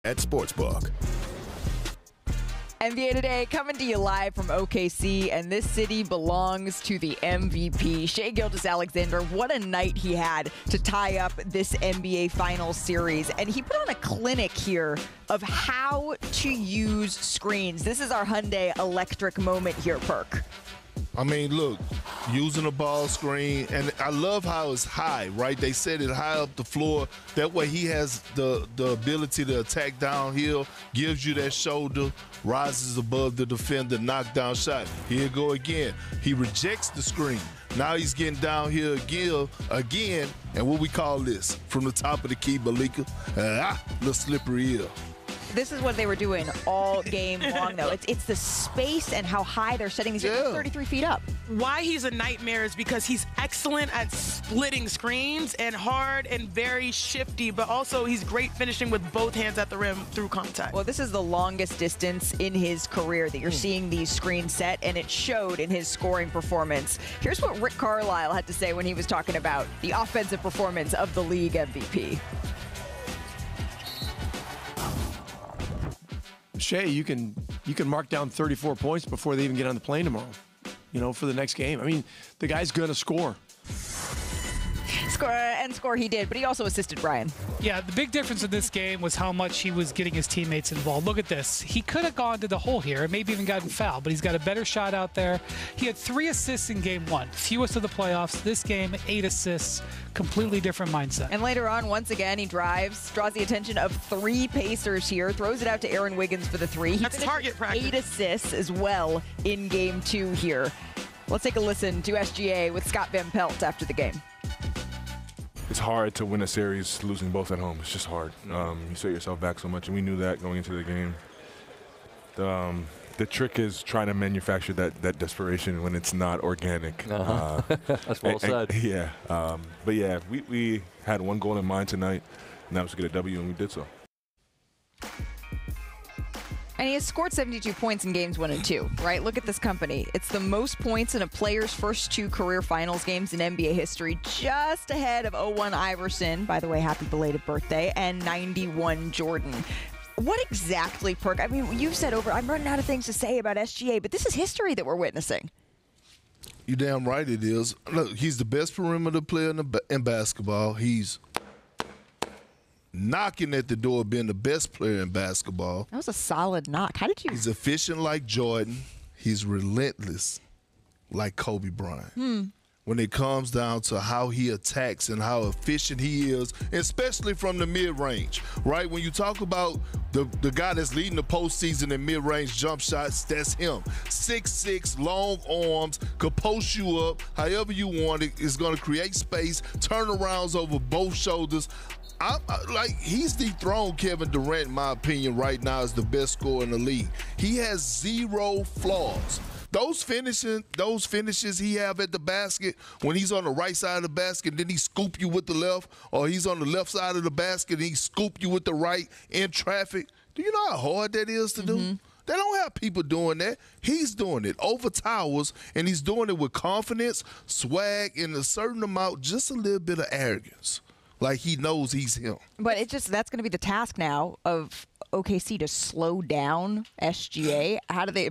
at Sportsbook. NBA Today coming to you live from OKC, and this city belongs to the MVP, Shai Gilgeous-Alexander. What a night he had to tie up this NBA Finals series, and he put on a clinic here of how to use screens. This is our Hyundai electric moment here, Perk. I mean, look, using a ball screen, and I love how it's high, right? They set it high up the floor. That way he has the ability to attack downhill, gives you that shoulder, rises above the defender, knockdown shot. Here you go again. He rejects the screen. Now he's getting downhill again, and what we call this, from the top of the key, Malika, little slippery heel. This is what they were doing all game long, though. It's the space and how high they're setting these. 33 feet up. Why he's a nightmare is because he's excellent at splitting screens and hard and very shifty, but also he's great finishing with both hands at the rim through contact. Well, this is the longest distance in his career that you're seeing these screens set, and it showed in his scoring performance. Here's what Rick Carlisle had to say when he was talking about the offensive performance of the league MVP. Shai, you can mark down 34 points before they even get on the plane tomorrow, for the next game. I mean, the guy's going to score. Score he did, but he also assisted Brian. Yeah, the big difference in this game was how much he was getting his teammates involved. Look at this. He could have gone to the hole here and maybe even gotten fouled, but he's got a better shot out there. He had 3 assists in game 1, fewest of the playoffs. This game, 8 assists, completely different mindset. And later on, once again, he draws the attention of 3 Pacers here, throws it out to Aaron Wiggins for the 3. That's target practice. 8 assists as well in game 2 here. Let's take a listen to SGA with Scott Van Pelt after the game. It's hard to win a series losing both at home. It's just hard. You set yourself back so much, and we knew that going into the game. The trick is trying to manufacture that desperation when it's not organic. That's well said. Yeah. But, yeah, we had one goal in mind tonight, and that was to get a W, and we did so. And he has scored 72 points in games 1 and 2, right? Look at this company. It's the most points in a player's first 2 career finals games in NBA history, just ahead of 01 Iverson, by the way, happy belated birthday, and 91 Jordan. What exactly, Perk? I mean, you've said I'm running out of things to say about SGA, but this is history that we're witnessing. You damn right it is. Look, he's the best perimeter player in basketball. He's knocking at the door of being the best player in basketball. That was a solid knock. How did you? He's efficient like Jordan. He's relentless like Kobe Bryant. When it comes down to how he attacks and how efficient he is, especially from the mid-range, right? When you talk about the guy that's leading the postseason in mid-range jump shots, that's him. 6'6", long arms, could post you up however you want it. Is going to create space, turnarounds over both shoulders. He's dethroned Kevin Durant, in my opinion, right now as the best scorer in the league. He has 0 flaws. Those finishes he have at the basket, when he's on the right side of the basket, then he scoop you with the left, or he's on the left side of the basket and he scoop you with the right in traffic. Do you know how hard that is to do? They don't have people doing that. He's doing it over towers, and he's doing it with confidence, swag, and a certain amount, just a little bit of arrogance. Like he knows he's him. But that's going to be the task now of OKC to slow down SGA.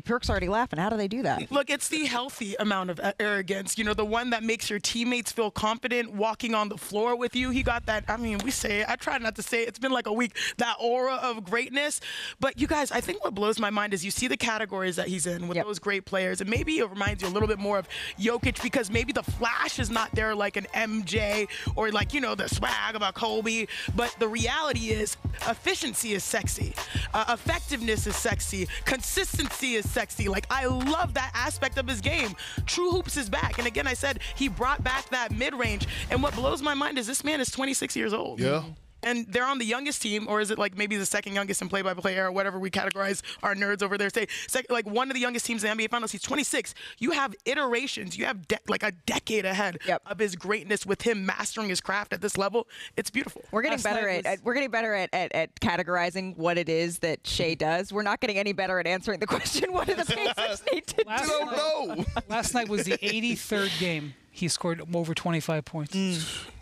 Perk's already laughing. How do they do that? Look, it's the healthy amount of arrogance. The one that makes your teammates feel confident walking on the floor with you. He got that, I try not to say it. It's been like a week, that aura of greatness. But you guys, I think what blows my mind is you see the categories that he's in with those great players. And maybe it reminds you a little bit more of Jokic because maybe the flash is not there like an MJ or like, the swag about Kobe. But the reality is efficiency is sexy. Effectiveness is sexy. Consistency is sexy. Like, I love that aspect of his game. True Hoops is back. And again, I said he brought back that mid-range. And what blows my mind is this man is 26 years old. Yeah. And they're on the youngest team, or is it like maybe the second youngest in play-by-play era, whatever we categorize our nerds over there. Say, like one of the youngest teams in the NBA Finals. He's 26. You have iterations. You have like a decade ahead of his greatness with him mastering his craft at this level. It's beautiful. We're getting better at categorizing what it is that Shai does. We're not getting any better at answering the question, what do the Pacers need to do? Last night was the 83rd game he scored over 25 points.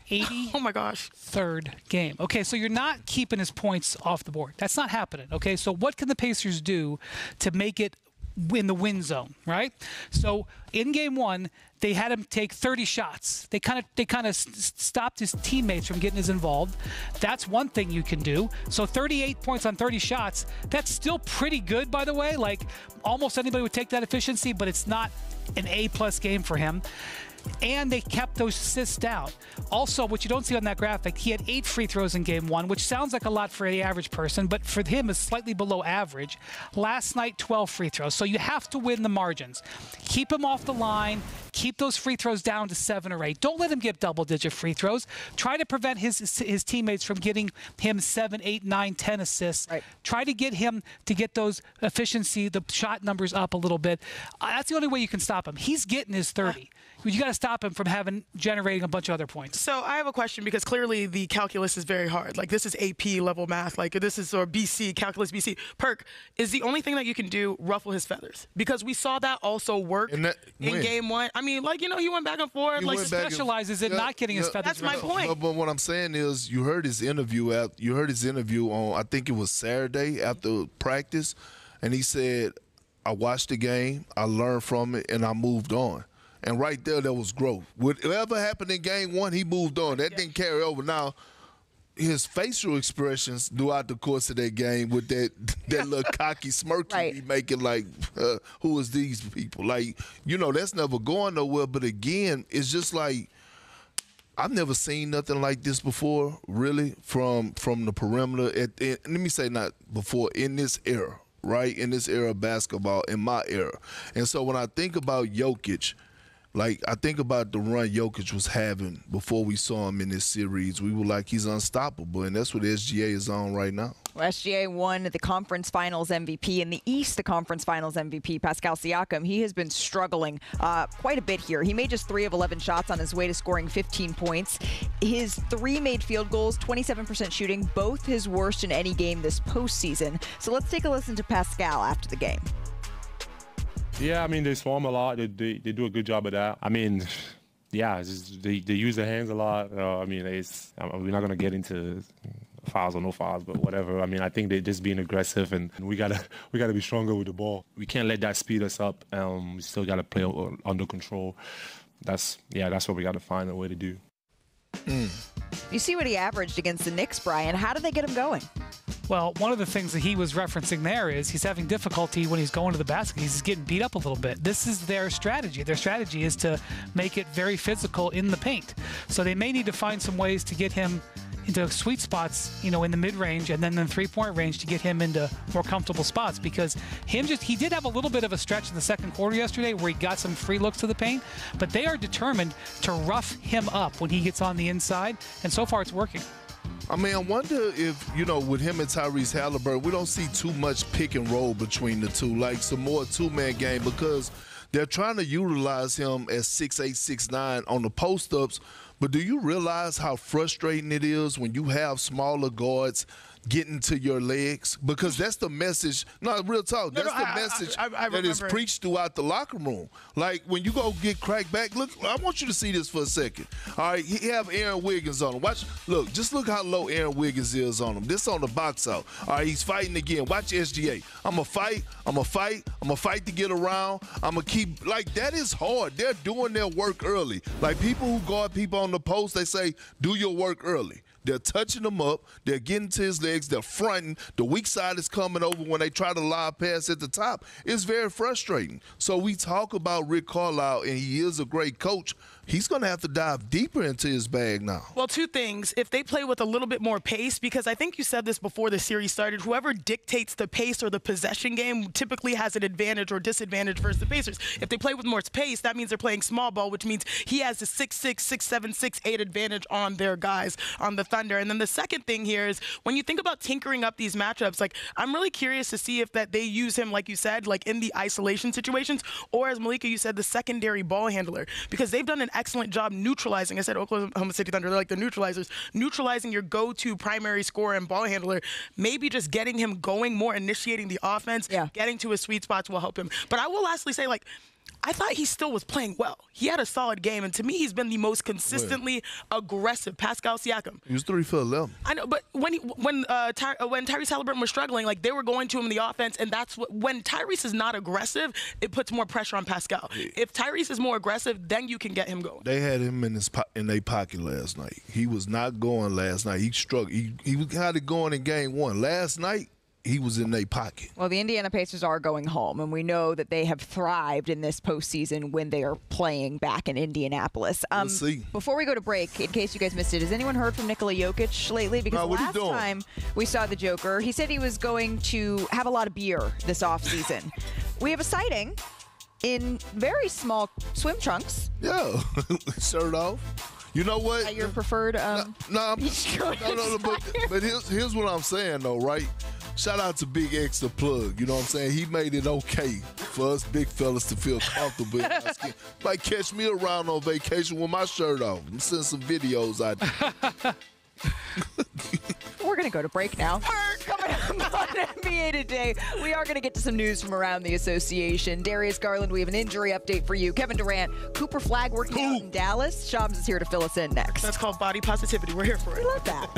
Oh my gosh. 83rd game. Okay, so you're not keeping his points off the board. That's not happening. Okay, so what can the Pacers do to make it in the win zone, right? So in game 1, they had him take 30 shots. They kind of stopped his teammates from getting as involved. That's one thing you can do. So 38 points on 30 shots, that's still pretty good, by the way. Like, almost anybody would take that efficiency, but it's not an A+ game for him. And they kept those assists down. Also, what you don't see on that graphic, he had 8 free throws in game 1, which sounds like a lot for the average person, but for him is slightly below average. Last night, 12 free throws. So you have to win the margins. Keep him off the line. Keep those free throws down to 7 or 8. Don't let him get double-digit free throws. Try to prevent his teammates from getting him 7, 8, 9, 10 assists. Right. Try to get him to get those efficiency, the shot numbers up a little bit. That's the only way you can stop him. He's getting his 30. You got to stop him from generating a bunch of other points. So I have a question, because clearly the calculus is very hard. Like, this is AP level math. Like, this is, or BC, calculus BC. Perk, is the only thing that you can do ruffle his feathers? Because we saw that also work in game 1. I mean, like, he went back and forth. He specializes in not getting his feathers. That's my point. But what I'm saying is, you heard his interview on, I think it was Saturday after practice, and he said, I watched the game, I learned from it, and I moved on. And right there was growth. Whatever happened in game 1, he moved on. That didn't carry over. Now, his facial expressions throughout the course of that game with that little cocky smirk he be making, like, who is these people? Like, that's never going nowhere. But again, it's just like, I've never seen nothing like this before, really, from the perimeter. Let me say not before, in this era, right? In this era of basketball, in my era. And so when I think about Jokic, like, I think about the run Jokic was having before we saw him in this series. We were like, he's unstoppable, and that's what SGA is on right now. Well, SGA won the Conference Finals MVP. In the East, the Conference Finals MVP, Pascal Siakam, he has been struggling quite a bit here. He made just 3 of 11 shots on his way to scoring 15 points. His 3 made field goals, 27% shooting, both his worst in any game this postseason. So let's take a listen to Pascal after the game. Yeah, I mean, they swarm a lot. They do a good job of that. I mean, yeah, they use their hands a lot. I mean, we're not going to get into fouls or no fouls, but whatever. I mean, I think they're just being aggressive, and we gotta be stronger with the ball. We can't let that speed us up. We still got to play under control. That's what we got to find a way to do. You see what he averaged against the Knicks, Brian. How did they get him going? Well, one of the things that he was referencing there is he's having difficulty when he's going to the basket. He's getting beat up a little bit. This is their strategy. Their strategy is to make it very physical in the paint. So they may need to find some ways to get him into sweet spots, in the mid-range and then the three-point range to get him into more comfortable spots, because he did have a little bit of a stretch in the second quarter yesterday where he got some free looks to the paint, but they are determined to rough him up when he gets on the inside, and so far it's working. I mean, I wonder if, with him and Tyrese Halliburton, we don't see too much pick and roll between the two, like some more two-man game, because they're trying to utilize him as 6'8", 6'9" on the post-ups. But do you realize how frustrating it is when you have smaller guards getting to your legs? Because that's the message. No, real talk. That's the message that is preached throughout the locker room. Like, when you go get cracked back, look, I want you to see this for a second. All right, he have Aaron Wiggins on him. Just look how low Aaron Wiggins is on him. This on the box out. All right, he's fighting again. Watch SGA. I'm going to fight to get around. I'm going to keep, like, that is hard. They're doing their work early. Like, people who guard people on the post, they say, do your work early. They're touching him up. They're getting to his legs. They're fronting. The weak side is coming over when they try to lob pass at the top. It's very frustrating. So we talk about Rick Carlisle, and he is a great coach. He's going to have to dive deeper into his bag now. Well, 2 things. If they play with a little bit more pace, because I think you said this before the series started, whoever dictates the pace or the possession game typically has an advantage or disadvantage versus the Pacers. If they play with more pace, that means they're playing small ball, which means he has the 6'6", 6'7", 6'8" advantage on their guys on the Thunder. And then the second thing here is when you think about tinkering up these matchups, like, I'm really curious to see if that they use him, like you said, like in the isolation situations, or as Malika, you said, the secondary ball handler, because they've done an excellent job neutralizing. I said Oklahoma City Thunder, they're like the neutralizers, neutralizing your go-to primary scorer and ball handler. Maybe just getting him going more, initiating the offense, getting to his sweet spots will help him. But I will lastly say, like, I thought he still was playing well. He had a solid game, and to me, he's been the most consistently aggressive. Pascal Siakam. He was 3 for 11. I know, but when Tyrese Halliburton was struggling, like they were going to him in the offense, and that's when Tyrese is not aggressive, it puts more pressure on Pascal. If Tyrese is more aggressive, then you can get him going. They had him in their pocket last night. He was not going last night. He struggled. He had it going in game 1. Last night, he was in their pocket. Well, the Indiana Pacers are going home, and we know that they have thrived in this postseason when they are playing back in Indianapolis. We'll see. Before we go to break, in case you guys missed it, has anyone heard from Nikola Jokic lately? Because what last time we saw the Joker, he said he was going to have a lot of beer this offseason. We have a sighting in very small swim trunks. Yeah, shirt off. You know what? At your preferred. No, but here's what I'm saying though, right? Shout out to Big X the plug. You know what I'm saying? He made it okay for us big fellas to feel comfortable in our skin. Might catch me around on vacation with my shirt off. I'm sending some videos out there. We're going to go to break now. Coming up on NBA Today, we are going to get to some news from around the association. Darius Garland, we have an injury update for you. Kevin Durant, Cooper Flagg working out in Dallas. Shams is here to fill us in next. That's called body positivity. We're here for it. I love that.